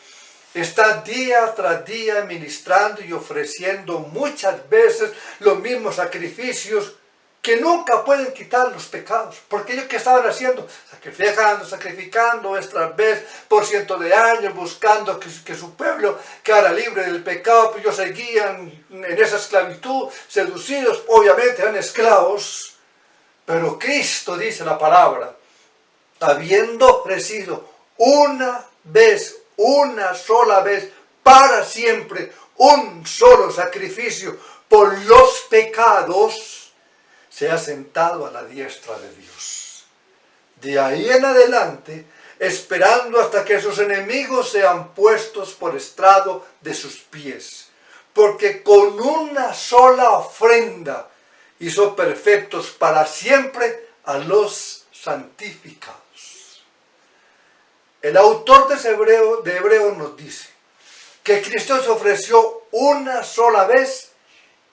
Speaker 1: está día tras día ministrando y ofreciendo muchas veces los mismos sacrificios que nunca pueden quitar los pecados. Porque ellos que estaban haciendo, sacrificando vez tras vez por cientos de años, buscando que su pueblo quedara libre del pecado, pues ellos seguían en esa esclavitud, seducidos, obviamente eran esclavos. Pero Cristo, dice la palabra, habiendo ofrecido una sola vez, para siempre, un solo sacrificio por los pecados, se ha sentado a la diestra de Dios. De ahí en adelante, esperando hasta que sus enemigos sean puestos por estrado de sus pies. Porque con una sola ofrenda hizo perfectos para siempre a los santificados. el autor de Hebreos nos dice que Cristo se ofreció una sola vez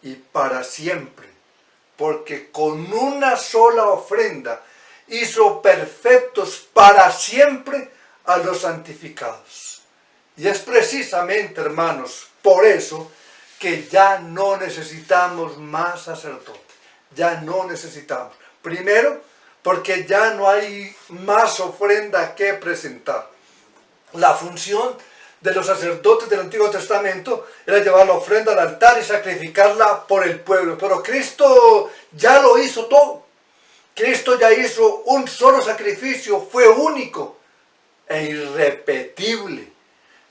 Speaker 1: y para siempre, porque con una sola ofrenda hizo perfectos para siempre a los santificados. Y es precisamente, hermanos, por eso que ya no necesitamos más sacerdotes. Ya no necesitamos. Primero, porque ya no hay más ofrenda que presentar. La función de los sacerdotes del Antiguo Testamento era llevar la ofrenda al altar y sacrificarla por el pueblo. Pero Cristo ya lo hizo todo. Cristo ya hizo un solo sacrificio, fue único e irrepetible.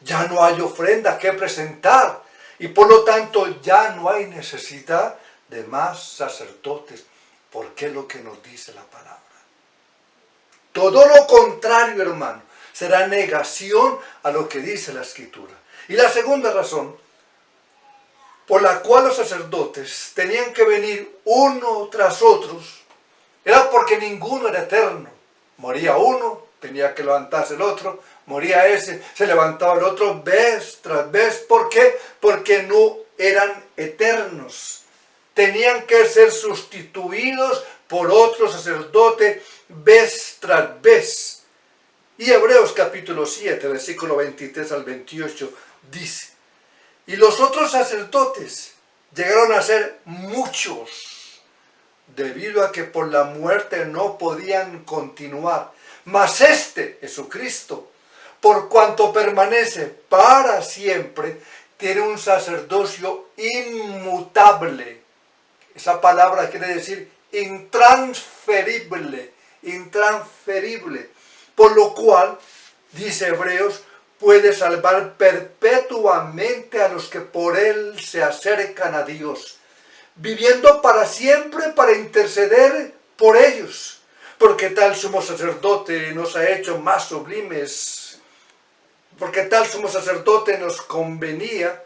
Speaker 1: Ya no hay ofrenda que presentar y por lo tanto ya no hay necesidad de más sacerdotes, porque es lo que nos dice la palabra. Todo lo contrario, hermano, será negación a lo que dice la Escritura. Y la segunda razón por la cual los sacerdotes tenían que venir uno tras otros era porque ninguno era eterno. Moría uno, tenía que levantarse el otro, moría ese, se levantaba el otro vez tras vez. ¿Por qué? Porque no eran eternos. Tenían que ser sustituidos por otro sacerdote vez tras vez. Y Hebreos capítulo 7, versículo 23 al 28 dice: y los otros sacerdotes llegaron a ser muchos, debido a que por la muerte no podían continuar. Mas este, Jesucristo, por cuanto permanece para siempre, tiene un sacerdocio inmutable. Esa palabra quiere decir intransferible, intransferible. Por lo cual, dice Hebreos, puede salvar perpetuamente a los que por él se acercan a Dios, viviendo para siempre para interceder por ellos. Porque tal sumo sacerdote nos ha hecho más sublimes, porque tal sumo sacerdote nos convenía,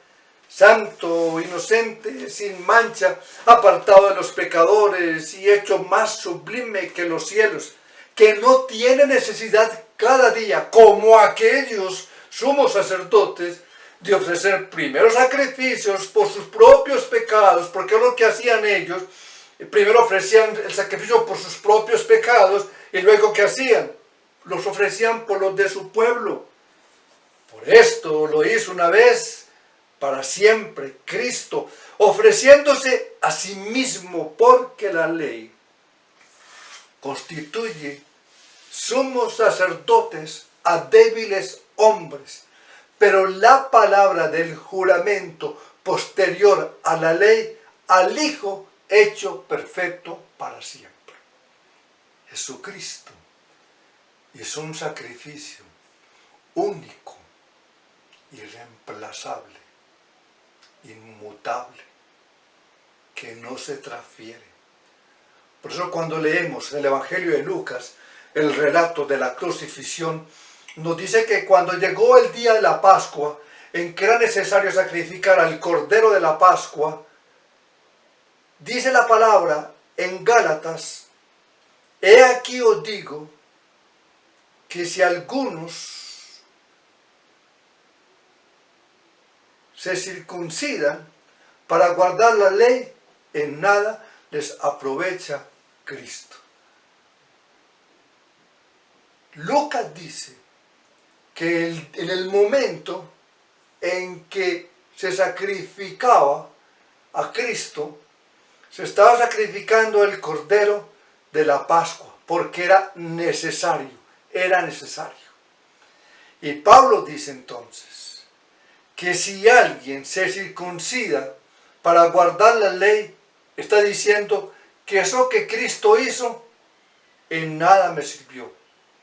Speaker 1: santo, inocente, sin mancha, apartado de los pecadores y hecho más sublime que los cielos, que no tiene necesidad cada día, como aquellos sumos sacerdotes, de ofrecer primero sacrificios por sus propios pecados, porque es lo que hacían ellos. Primero ofrecían el sacrificio por sus propios pecados y luego ¿qué hacían? Los ofrecían por los de su pueblo. Por esto lo hizo una vez para siempre Cristo, ofreciéndose a sí mismo, porque la ley constituye sumos sacerdotes a débiles hombres, pero la palabra del juramento posterior a la ley, al Hijo hecho perfecto para siempre. Jesucristo hizo un sacrificio único, irreemplazable, inmutable, que no se transfiere. Por eso cuando leemos en el Evangelio de Lucas el relato de la crucifixión, nos dice que cuando llegó el día de la Pascua, en que era necesario sacrificar al Cordero de la Pascua, dice la palabra en Gálatas: he aquí os digo que si algunos se circuncidan para guardar la ley, en nada les aprovecha Cristo. Lucas dice que en el momento en que se sacrificaba a Cristo, se estaba sacrificando el Cordero de la Pascua, porque era necesario, Y Pablo dice entonces que si alguien se circuncida para guardar la ley, está diciendo que eso que Cristo hizo en nada me sirvió,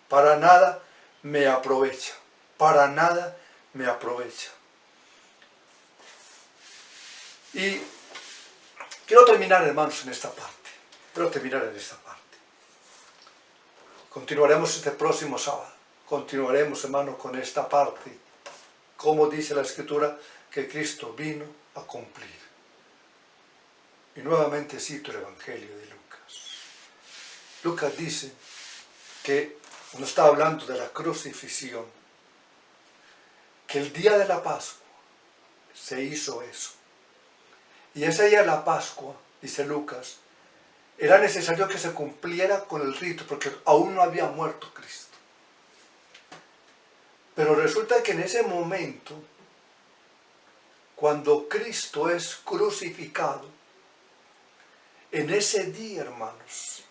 Speaker 1: para nada me aprovecha, para nada me aprovecha. Y quiero terminar, hermanos, en esta parte. Continuaremos este próximo sábado. Continuaremos, hermanos, con esta parte. Como dice la Escritura, que Cristo vino a cumplir. Y nuevamente cito el Evangelio de Lucas. Lucas dice que, cuando está hablando de la crucifixión, que el día de la Pascua se hizo eso. Y ese día de la Pascua, dice Lucas, era necesario que se cumpliera con el rito, porque aún no había muerto Cristo. Pero resulta que en ese momento, cuando Cristo es crucificado, en ese día, hermanos,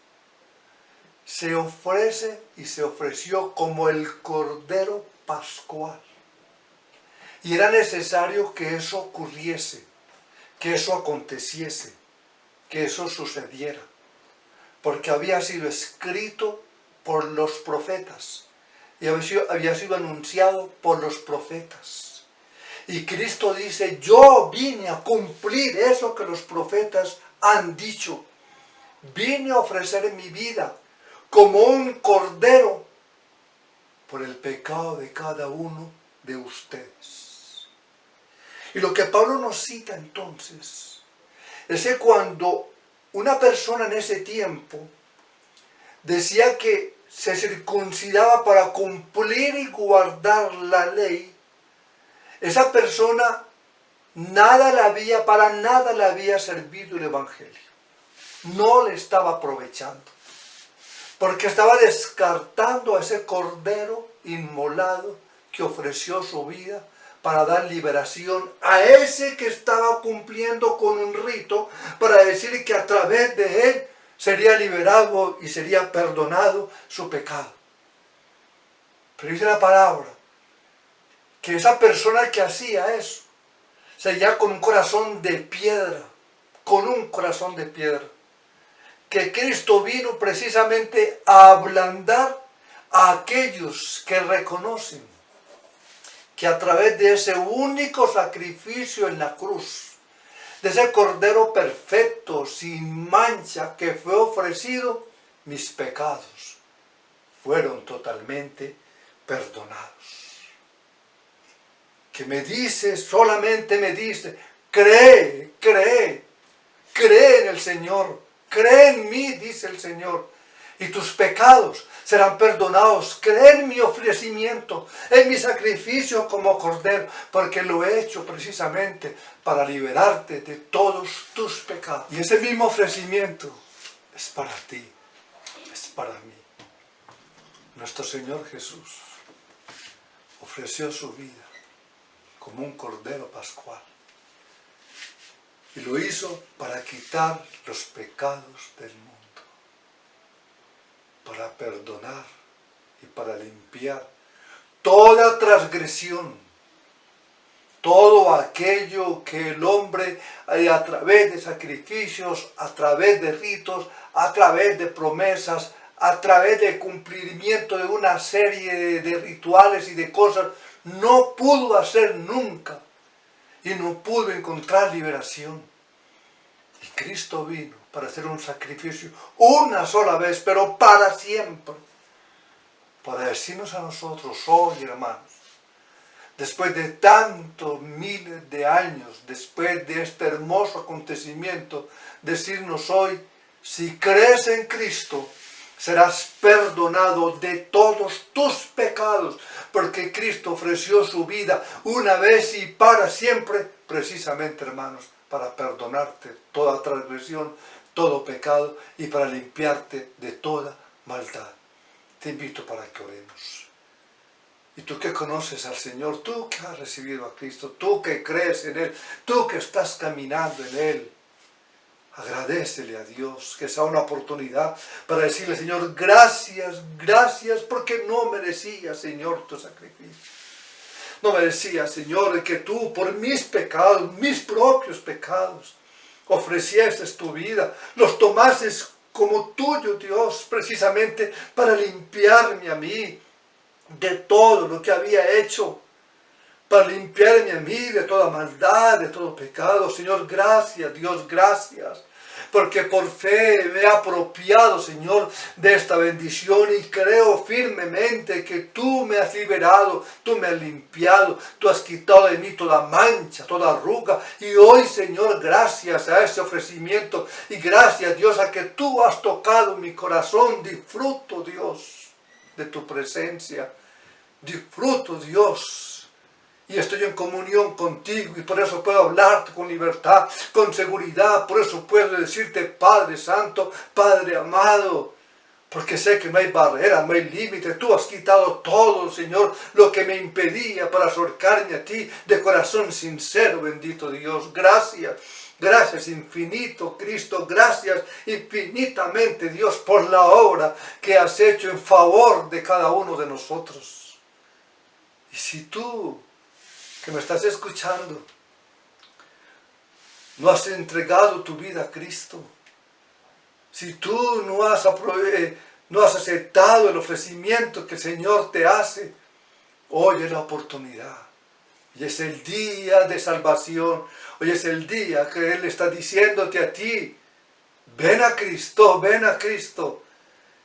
Speaker 1: se ofrece y se ofreció como el Cordero Pascual. Y era necesario que eso ocurriese, que eso aconteciese, que eso sucediera, porque había sido escrito por los profetas y había sido anunciado por los profetas. Y Cristo dice, yo vine a cumplir eso que los profetas han dicho. Vine a ofrecer mi vida como un cordero por el pecado de cada uno de ustedes. Y lo que Pablo nos cita entonces es que cuando una persona en ese tiempo decía que se circuncidaba para cumplir y guardar la ley, esa persona para nada le había servido el Evangelio. No le estaba aprovechando, porque estaba descartando a ese cordero inmolado que ofreció su vida para dar liberación a ese que estaba cumpliendo con un rito para decir que a través de él sería liberado y sería perdonado su pecado. Pero dice la palabra que esa persona que hacía eso seguía con un corazón de piedra, con un corazón de piedra, que Cristo vino precisamente a ablandar a aquellos que reconocen que a través de ese único sacrificio en la cruz, de ese cordero perfecto, sin mancha, que fue ofrecido, mis pecados fueron totalmente perdonados. Que me dice, solamente me dice, cree en el Señor, cree en mí, dice el Señor, y tus pecados serán perdonados. Cree en mi ofrecimiento, en mi sacrificio como cordero, porque lo he hecho precisamente para liberarte de todos tus pecados. Y ese mismo ofrecimiento es para ti, es para mí. Nuestro Señor Jesús ofreció su vida como un cordero pascual. Y lo hizo para quitar los pecados del mundo, para perdonar y para limpiar toda transgresión, todo aquello que el hombre a través de sacrificios, a través de ritos, a través de promesas, a través de cumplimiento de una serie de rituales y de cosas, no pudo hacer nunca y no pudo encontrar liberación. Y Cristo vino para hacer un sacrificio una sola vez, pero para siempre, para decirnos a nosotros hoy, hermanos, después de tantos miles de años, después de este hermoso acontecimiento, decirnos hoy, si crees en Cristo, serás perdonado de todos tus pecados, porque Cristo ofreció su vida una vez y para siempre, precisamente, hermanos, para perdonarte toda transgresión, todo pecado y para limpiarte de toda maldad. Te invito para que oremos. Y tú que conoces al Señor, tú que has recibido a Cristo, tú que crees en Él, tú que estás caminando en Él, agradécele a Dios que sea una oportunidad para decirle, Señor, gracias, gracias, porque no merecía, Señor, tu sacrificio. No merecía, Señor, que tú por mis pecados, mis propios pecados, ofrecieses tu vida, los tomases como tuyo, Dios, precisamente para limpiarme a mí de todo lo que había hecho, para limpiarme a mí de toda maldad, de todo pecado. Señor, gracias, Dios, gracias, porque por fe me he apropiado, Señor, de esta bendición y creo firmemente que tú me has liberado, tú me has limpiado, tú has quitado de mí toda mancha, toda arruga. Y hoy, Señor, gracias a ese ofrecimiento y gracias, Dios, a que tú has tocado mi corazón, disfruto, Dios, de tu presencia, disfruto, Dios, y estoy en comunión contigo y por eso puedo hablarte con libertad, con seguridad. Por eso puedo decirte Padre Santo, Padre amado, porque sé que no hay barrera, no hay límite. Tú has quitado todo, Señor, lo que me impedía para acercarme a ti de corazón sincero, bendito Dios. Gracias. Gracias infinito, Cristo, gracias infinitamente, Dios, por la obra que has hecho en favor de cada uno de nosotros. Y si tú, que me estás escuchando, no has entregado tu vida a Cristo, si tú no has aceptado el ofrecimiento que el Señor te hace, hoy es la oportunidad. Y es el día de salvación. Hoy es el día que Él está diciéndote a ti, ven a Cristo,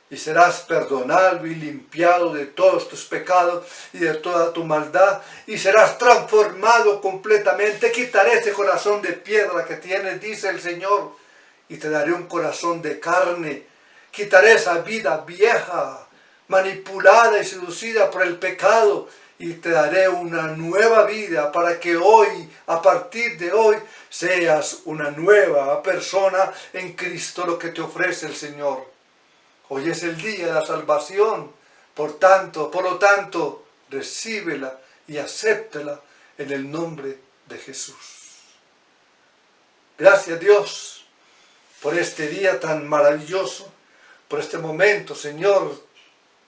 Speaker 1: y serás perdonado y limpiado de todos tus pecados y de toda tu maldad, y serás transformado completamente. Quitaré ese corazón de piedra que tienes, dice el Señor, y te daré un corazón de carne. Quitaré esa vida vieja, manipulada y seducida por el pecado, y te daré una nueva vida para que hoy, a partir de hoy, seas una nueva persona en Cristo, lo que te ofrece el Señor. Hoy es el día de la salvación, por lo tanto, recíbela y acéptela en el nombre de Jesús. Gracias Dios por este día tan maravilloso, por este momento, Señor,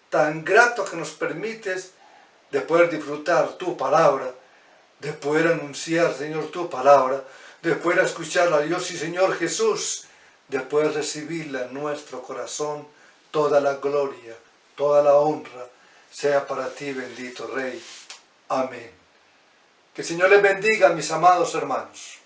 Speaker 1: tan grato que nos permites de poder disfrutar tu palabra, de poder anunciar, Señor, tu palabra, de poder escucharla, Dios y Señor Jesús, de poder recibirla en nuestro corazón. Toda la gloria, toda la honra sea para ti, bendito Rey. Amén. Que el Señor les bendiga, mis amados hermanos.